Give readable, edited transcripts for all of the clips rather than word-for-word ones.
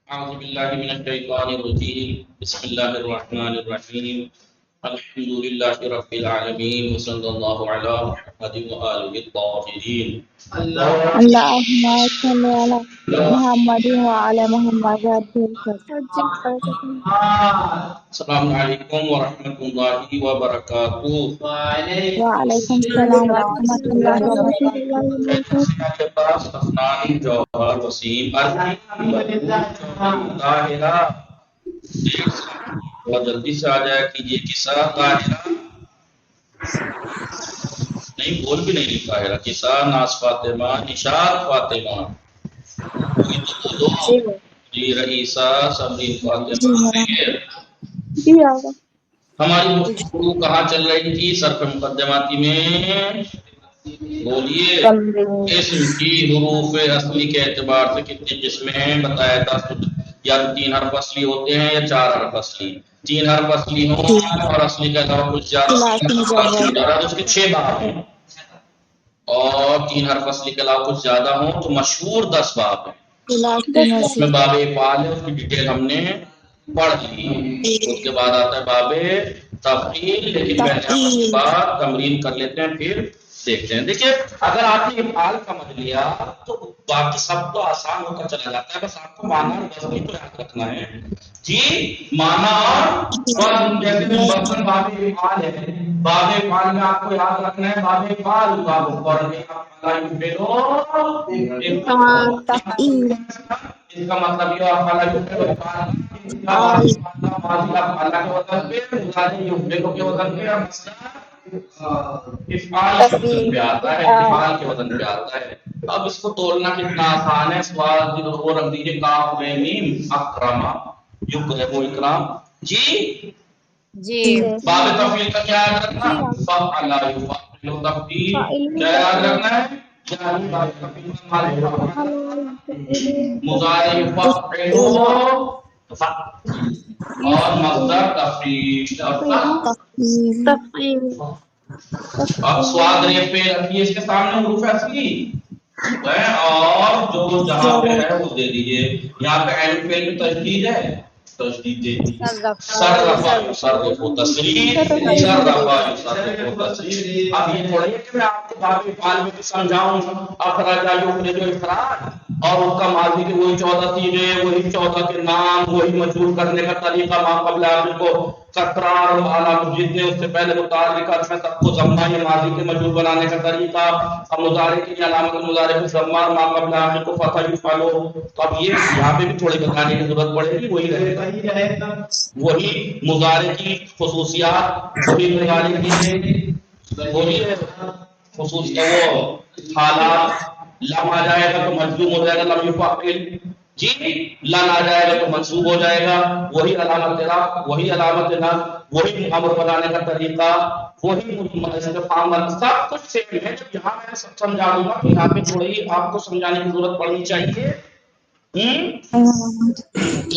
أعوذ بالله من الشيطان الرجيم بسم الله الرحمن الرحيم الحمد لله رب العالمين وصلى الله على محمد وآله الطاهرين اللهم صل على محمد وعلى محمد السلام عليكم ورحمة الله وبركاته. وعليكم السلام ورحمة الله وبركاته. کے پاس افنان جوہر وسیم طاہرہ اور جلدی سے آ جایا کیجیے کسا طاہرہ نہیں بول بھی نہیں طاہرہ کسا ناز فاطمہ نشاد فاطمہ کوئی تو بولو جی رئیسہ سمرین فاطمہ ہماری گفتگو کہاں چل رہی تھی صرف مقدماتی میں بولیے اسم کی حروف اصلی کے اعتبار سے کتنے قسمیں ہیں بتایا تھا یا 3 حرف اصلی ہوتے ہیں یا 4 حرف اصلی 3 حرف اصلی ہوں اور اصلی کے علاوہ کچھ زیادہ اس کے 6 باب ہیں اور 3 حرف اصلی کے علاوہ کچھ زیادہ ہوں تو مشہور 10 باب ہیں اس میں باب افعال ہے اس کی ڈیٹیل ہم نے پڑھ لی اس کے بعد آتا ہے باب تفعیل لیکن پہلے ہم اس کے بعد تمرین کر لیتے ہیں پھر دیکھتے ہیں دیکھیے اگر آپ نے افعال سمجھ لیا تو باقی سب تو آسان ہوتا چلا جاتا ہے بس آپ کو معنی اور وزن کو یاد رکھنا ہے جی معنی اور وزن جیسے مثلاً باب افعال ہے باب افعال میں آپ کو یاد رکھنا ہے باب افعال باب قرن افعال یفعلو تفعیل اس کا مطلب یہ افعال یفعلو افعال ماضی افعال کے وزن پہ مضارع یفعلو کے وزن پہ افعال کے وزن پہ آتا ہے افعال کے وزن پہ آتا ہے اب اس کو تولنا کتنا آسان ہے سوال وہ رکھ دیجیے کاف میم اکرما یکرم اکرام جی باب تفعیل کا کیا یاد رکھنا فعل یفعل تفعیل کیا یاد رکھنا ہے مضارع یفعل اور مصدر تفعیل اب سواد ریف پہ رکھیے اس کے سامنے حروف اصلی اور جو جہاں پہ ہے وہ دے دیجئے یہاں پہ عین فعل میں تشدید ہے تشدید دے دیجئے صرفا یصرف تصریف صرفا یصرف تصریف اب یہ تھوڑا ہے کہ میں آپ کو باب افعال میں بھی سمجھاؤں اخراج یخرج اخراج اور اس کا ماضی کے وہی 14 صیغے وہی 14 کے نام وہی مجرور کرنے کا طریقہ ما قبل آخر کو تکرار علامت جتنے اس سے پہلے متعلقات میں سب کو ضمہ یا ماضی کے مجرور بنانے کا طریقہ اب مضارع کی علامت مضارع کو ضمہ ما قبل آخر کو فتح یفعلو تو اب یہ یہاں پہ بھی تھوڑی بتانے کی ضرورت پڑے گی وہی رہے گا وہی مضارع کی خصوصیات وہی مضارع کی وہی خصوصیات وہ حالات لم آ جائے گا تو مجزوم ہو جائے گا لم یفعل جی لن آ جائے گا تو منصوب ہو جائے گا وہی علامت رفع وہی علامت نصب وہی امر بنانے کا طریقہ وہی استفہام سب کچھ سیم ہے جب یہاں میں سب سمجھا دوں گا تو یہاں پہ تھوڑی آپ کو سمجھانے کی ضرورت پڑنی چاہیے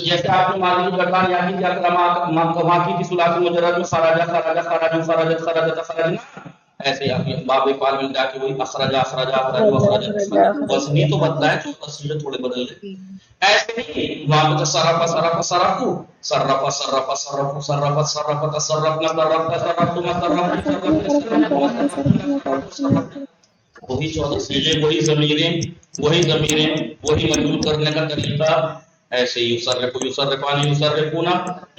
جیسے آپ نے ماضی کی گردان یا کی ماکی کی ثلاثی مجرد میں خرجہ خرجہ خرجہ خرجت خرجت خرجنا ایسے آپ باب افعال میں جا کے وہی اخرج اخرج اخرج اخرج وزنی تو بدلا ہے تو اصل تھوڑے بدل گئے ایسے نہیں وہاں پہ صرف صرف صرف صرف صرف صرف صرف صرف تصرفنا صرفنا وہی 14 صیغے وہی ضمیریں وہی مجرور کرنے کا طریقہ ایسے ہی یصرف یصرفان یصرفون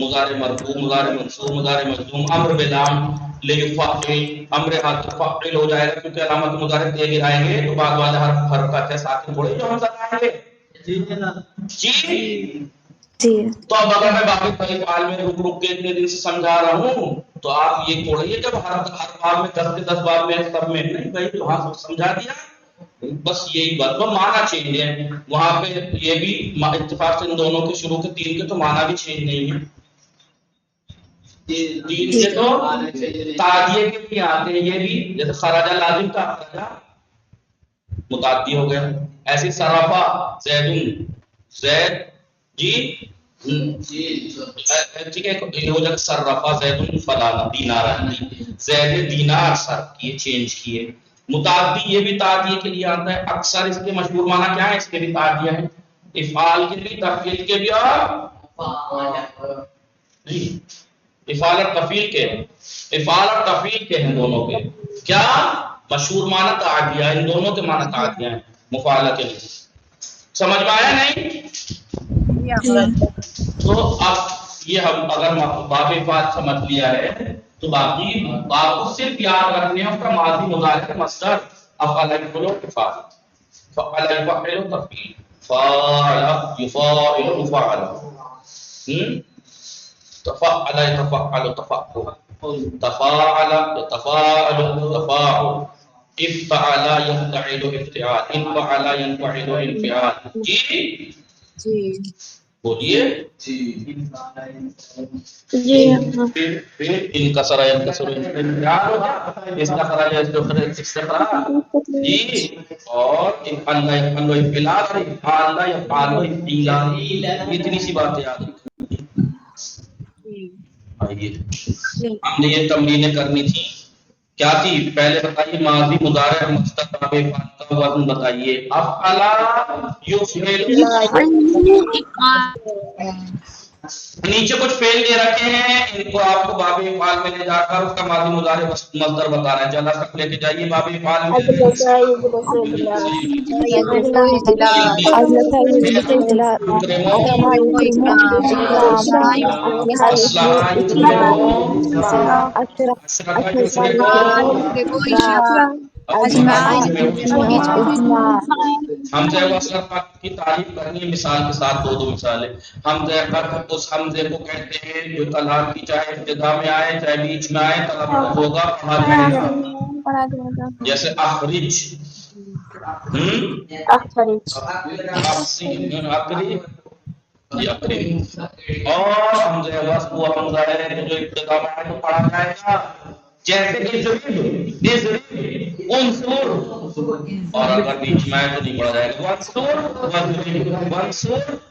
مضارع مرفوع مضارع منصوب مضارع مجزوم امر بلام لیفعل امر حاضر فاعل ہو جائے گا کیونکہ علامت مضارع دے آئیں گے تو بعد والے حرف کا کیا ساتھ تھوڑے جو ہم آئیں گے جی تو اب اگر میں باب افعال میں رک کے اتنے دن سے سمجھا رہا ہوں تو آپ یہ تھوڑی ہے جب ہر باب میں 10 کے 10 باب میں سب میں نہیں بھائی وہاں سمجھا دیا بس یہی بات وہ معنی چینج ہے وہاں پہ یہ بھی اتفاق سے ان دونوں کے شروع کے 3 کے تو معنی بھی چینج نہیں ہے 3 کے تو تعدیہ کے بھی آتے ہیں یہ بھی جیسے خراجہ لازم کا خراجہ متعدی ہو گیا ایسے صرفہ زید جی ٹھیک ہے یہ ہو جائے صرفہ زید فلانا دینار زید دینار صرف کیے چینج کیے متعدی یہ بھی تعدیہ کے لیے آتا ہے اکثر اس کے مشہور معنی کیا ہے اس کے بھی تعدیہ ہے افعال کے بھی تفعیل کے بھی اور افعال اور تفعیل کے افعال اور تفعیل کے ہیں دونوں کے کیا مشہور معنی تعدیہ ان دونوں کے معنی تعدیہ ہیں مفعلہ کے لیے سمجھ میں آیا نہیں تو اب یہ ہم اگر باب افعال سمجھ لیا ہے تو باقی آپ کو صرف یاد رکھنے ہیں اس کا ماضی مضارع مصدر افعل يفعل افعال فعل يفعل تفعیل فاعل يفاعل فعل تفعل يتفعل تفعل تفاعل يتفاعل تفاعل افعل يفعل افتعال انفعل ينفعل انفعال جی بولیے پھر انکسر ينكسر انفعال استخرج استخراج جی اور افعل يفعل افعال افعل يفعل افعال اتنی سی باتیں یاد رکھیں آئیے ہم نے یہ تمرینیں کرنی تھی کیا تھی پہلے بتائیے ماضی مضارع مصدر باب افعال کا وزن بتائیے افعل يفعل نیچے کچھ فعل دے رکھے ہیں ان کو آپ کو باب افعال میں لے جا کر اس کا ماضی مضارع مصدر بتانا ہے جلدی تک لے کے جائیے باب افعال میں حمزہ وصل کی تعریف کرنی ہے مثال کے ساتھ دو مثالیں حمزہ قد اس حمزے کو کہتے ہیں جو طلاق کی چاہے ابتدا میں آئے چاہے بیچ میں آئے طلاق ہوگا پڑھا جائے گا جیسے اخرج اور حمزہ وصل وہ حمزہ ہے جو ابتدا میں آئے تو پڑھا جائے گا جیسے انصر اور اگر بیچ میں آئے تو نہیں پڑھا جائے گا ونصر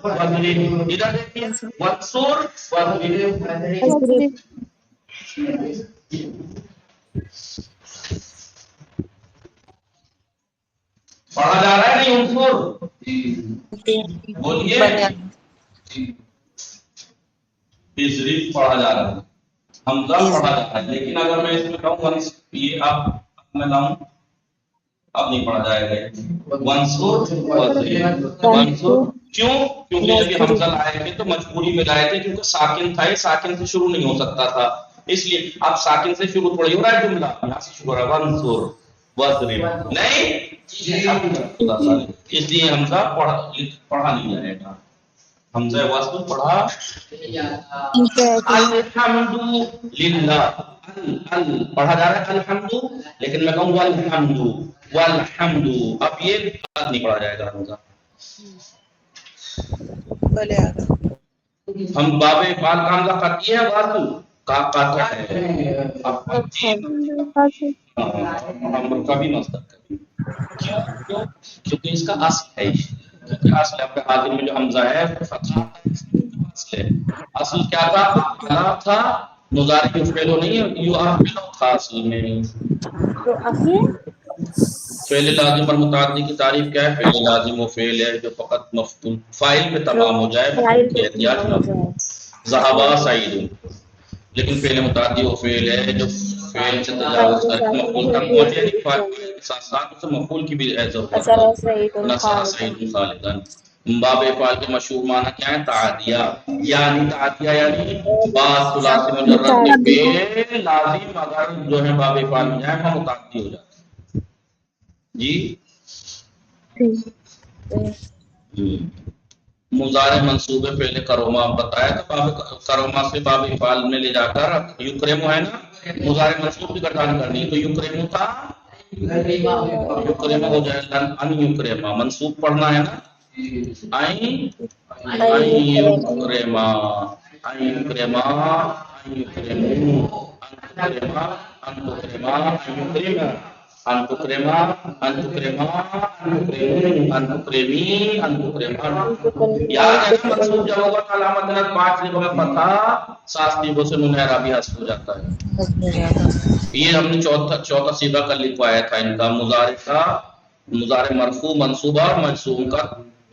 ادھر دیکھیے ونصر پڑھا جا رہا ہے نہیں انصر بولیے اضرب پڑھا جا رہا ہے حمزہ پڑھا جا رہا ہے لیکن اگر میں اس میں کہوں یہ اب میں لاؤں اب نہیں پڑھا جائے گا ونصر کیوں کیونکہ جب حمزہ لائے تھے تو مجبوری میں لائے تھے کیونکہ ساکن تھا یہ ساکن سے شروع نہیں ہو سکتا تھا اس لیے اب ساکن سے شروع تھوڑی ہو رہا ہے جملہ یہاں سے شروع ہو رہا ہے ونصر وضرب نہیں اس لیے حمزہ پڑھا نہیں جائے گا حمزہ وصل پڑھا الحمد للہ پڑھا جا رہا ہے الحمد لیکن میں کہوں والحمد والحمد اب یہ نہیں پڑھا جائے گا حمزہ ہم باب افعال کا حمزہ قطعی ہے وصل کا قطع ہے اب ہم کا بھی مصدر کیوں کیونکہ اس کا اصل ہے کیونکہ اصل اپنے حاضر میں جو حمزہ ہے فتحہ اصل ہے اصل کیا تھا اعلی تھا مضارع یفعل نہیں یعمل تھا اصل میں تو اصل فعل لازم اور متعدی کی تعریف کیا ہے فعل لازم وہ فعل ہے جو فقط مفعول فاعل پہ تمام ہو جائے مفعول کی احتیاج نہ ہو ذهب سعید لیکن فعل متعدی وہ فعل ہے جو فعل سے تجاوز کر کے مفعول تک پہنچے نہیں فاعل کے ساتھ ساتھ اسے مفعول کی بھی ضرورت ہے نصر سعید خالدا باب افعال کے مشہور معنی کیا ہے تعدیہ یعنی تعدیہ یعنی بعض ثلاثی مجرد کے فعل لازم اگر جو ہے باب افعال میں جائے وہ متعدی ہو جاتا ہے جی مضارع منصوب فعل کروما بتایا تو باب کروما سے باب افعال میں لے جا کر یکرم ہے نا مضارع منصوب کی گردان کرنی ہے تو یکرم تھا یکرم ہو جائے ان یکرم منصوب پڑھنا ہے نا این یکرم ان یکرم ان یکرم ان تکرما ان تکرما ان تکرمی ان تکرما یاد ہے منصوب جب ہوگا تو علامت نصب 5 جگہوں میں فتحہ 7 جگہوں سے نون اعرابی حذف ہو جاتا ہے یہ ہم نے چوتھا صیغہ کل لکھوایا تھا ان کا مضارع مرفوع منصوبہ اور مجزوم کا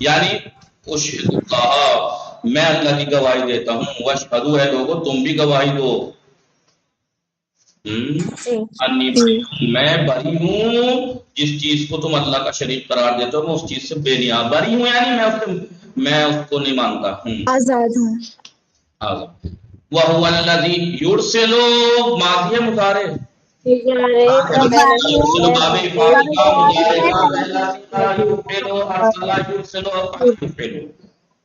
یعنی اشہد اللہ، میں اللہ کی گواہی دیتا ہوں، واشہدو ہے لوگوں تم بھی گواہی دو، جی انی بری، میں بری ہوں جس چیز کو تم اللہ کا شریک قرار دیتے ہو، میں اس چیز سے بے نیاز بری ہوں، یعنی میں اس کو نہیں مانتا ہوں، آزاد ہوں. وَهُوَ الَّذِي يُرْسِلُ ماضی مضارع مضارع کا پہلا يرسل ہے باب افعال کا مضارع کا پہلا صیغہ يفعل، ارسل يرسل، افعل يفعل،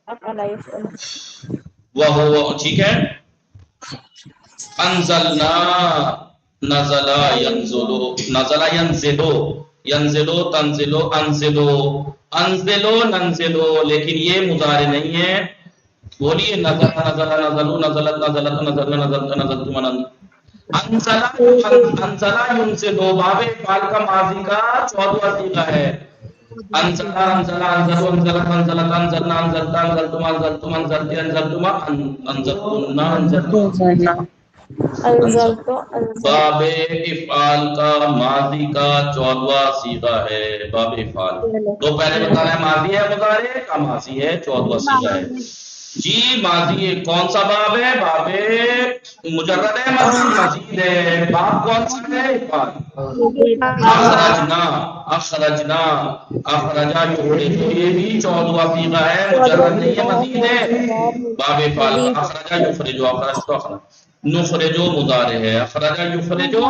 افعل يفعل. وهو ٹھیک ہے، انزلنا نزل ينزل، نزل ينزل، ينزل تنزل، انزل انزل ننزل، لیکن یہ مضارع نہیں ہے، بولیے نزل نزل نزل نزلت نزلت نزل نزلت نزلت منن، انزلہ ينزل باب افعال کا ماضی کا 14واں صیغہ ہے، انزلہ انزلہ انزلو انزلت انزلت انزلنا انزلتا انزلتما انزلتم انزلتی انزلتما انزلتنا انزلتم، انزلت انزل. باب افعال کا ماضی کا 14واں صیغہ ہے، باب افعال تو پہلے بتانا ہے ماضی ہے مضارع کا، ماضی ہے 14واں صیغہ ہے جی، ماضی ہے کون سا باب ہے؟ باب مجرد ہے، مزید ہے، باب کون سا ہے؟ افعال، اخرجنا اخرجنا اخرجا یخرج، یہ بھی 14واں صیغہ ہے، مجرد نہیں ہے مزید ہے، باب افعال کا، اخرجا یخرج، اخرج تو اخرج، نخرجو مضارع ہے، اخرجا یخرجو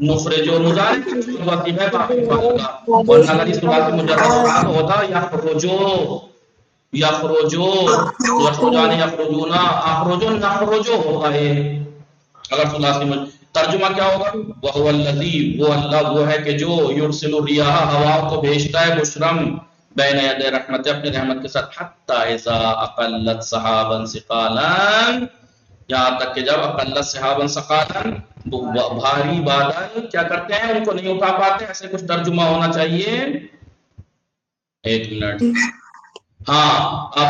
نخرجو مضارع کا 14واں صیغہ ہے باب افعال کا، ورنہ اگر اس بات سے مجرد ہوتا تو ہوتا یخرجو یخرجو، یخرجان یخرجون، اخرجو نخرجو ہوگا یہ، اگر ثلاثی میں ترجمہ کیا ہوگا؟ وَهُوَ الَّذِي، وہ اللہ وہ ہے کہ جو یرسل الریاح، ہواؤں کو بھیجتا ہے، بشرم بین یدی رحمت، اپنے رحمت کے ساتھ، حتی اذا اقلت سحابا ثقالا، یہاں تک کہ جب اقلت سحابا ثقالا، بھاری بادل کیا کرتے ہیں ان کو نہیں اٹھا پاتے، ایسے کچھ ترجمہ ہونا چاہیے، ایک منٹ، ہاں اب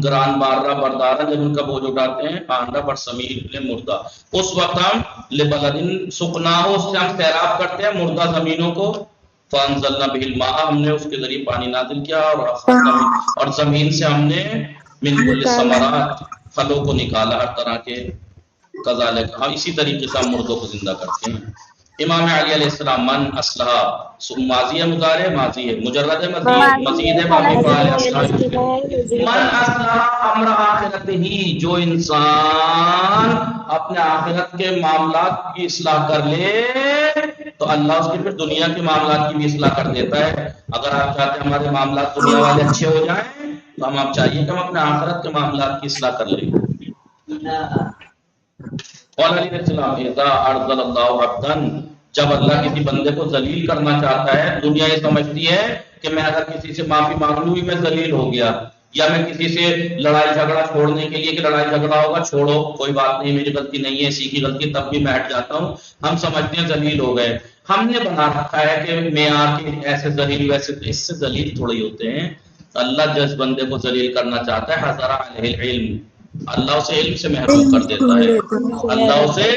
گران بارہ بردارہ، جب ان کا بوجھ اٹھاتے ہیں، آندہ بر سمیر مردہ، اس وقت ہم لبلدن سکنا ہو، اس سے ہم سیراب کرتے ہیں مردہ زمینوں کو، فانزلنا بہ الماء، ہم نے اس کے ذریعے پانی نازل کیا، اور زمین سے ہم نے من کل الثمرات، پھلوں کو نکالا ہر طرح کے، کذالک، ہم اسی طریقے سے ہم مردوں کو زندہ کرتے ہیں۔ امام علی علیہ السلام، من اصلحہ، ماضی ہے مضارع، ماضی ہے مجرد ہے مزید ہے باب افعال، من اصلحہ امر آخرتہ، جو انسان اپنے آخرت کے معاملات کی اصلاح کر لے تو اللہ اس کے پھر دنیا کے معاملات کی بھی اصلاح کر دیتا ہے، اگر آپ چاہتے ہیں ہمارے معاملات دنیا والے اچھے ہو جائیں تو ہم آپ چاہیے کہ ہم اپنے آخرت کے معاملات کی اصلاح کر لیں۔ قال علیہ السلام، اذا ارسل اللہ عبدا، جب اللہ کسی بندے کو ذلیل کرنا چاہتا ہے، دنیا یہ سمجھتی ہے کہ میں اگر کسی سے معافی مانگ لوں میں ذلیل ہو گیا، یا میں کسی سے لڑائی جھگڑا چھوڑنے کے لیے کہ لڑائی جھگڑا ہوگا چھوڑو کوئی بات نہیں، میری غلطی نہیں ہے، اسی کی غلطی، تب بھی میں ہٹ جاتا ہوں، ہم سمجھتے ہیں ذلیل ہو گئے، ہم نے بنا رکھا ہے کہ معیار کے ایسے ذلیل ویسے، اس سے ذلیل تھوڑے ہوتے ہیں، اللہ جس بندے کو ذلیل کرنا چاہتا ہے، حضر علیہ العلم، اللہ اسے علم سے محروم کر دیتا ہے، اللہ اسے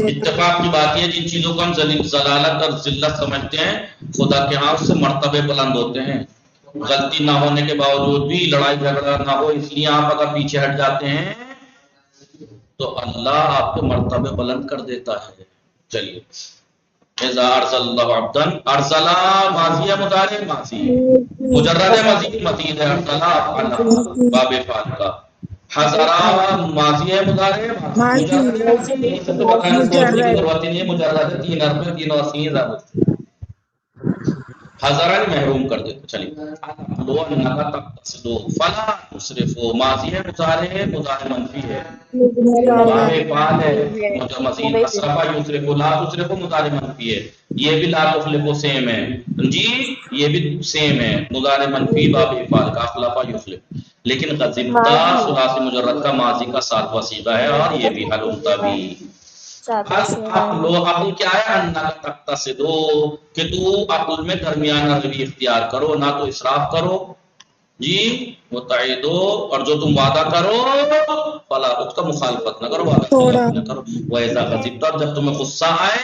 اتفاق کی بات ہے، جن چیزوں کو ہم ضلالت اور ذلت سمجھتے ہیں، خدا کے ہاں اس سے مرتبے بلند ہوتے ہیں، غلطی نہ ہونے کے باوجود بھی، لڑائی جھگڑا نہ ہو اس لیے آپ اگر پیچھے ہٹ جاتے ہیں تو اللہ آپ کے مرتبے بلند کر دیتا ہے۔ چلیے، اذا ارسل اللہ عبدا، ارسلہ ماضی ہے مضارع، ماضی مجرد ہے مزید ہے، ارسلہ باب افعال کا، حضرہ ماضی ہے مضارع، مجرد ہے مزید، سے تو بتانا سوچنے کی ضرورت ہی نہیں ہے، مجرد ہے، تین حرف میں تین وسیع ضرورت، حضرہ محروم کر دیتے۔ چلیے، لو انکا تقتصدو فلا تصرفو، ماضی ہے مضارع ہے، مضارع منفی ہے، باب افعال ہے، مزید اسرفا یسرفو، لا تصرفو مضارع منفی ہے، یہ بھی لا تخلفو سیم ہے جی، یہ بھی سیم ہے، مضارع منفی باب افعال کا، اخلفا یخلف، لیکن غضبتا ثلاثی مجرد کا ماضی کا 7واں صیغہ ہے، اور یہ بھی حلمتا بھی، عقل کیا ہے؟ انکا تقتصدو، کہ تو عقل میں درمیانہ روی اختیار کرو، نہ تو اسراف کرو جی، وتعیدو، اور جو تم وعدہ کرو فلا، اس کا مخالفت نہ کرو، وعدہ خلافی نہ کرو، وَإِذَا غَضِبْتَ، جب تمہیں غصہ آئے،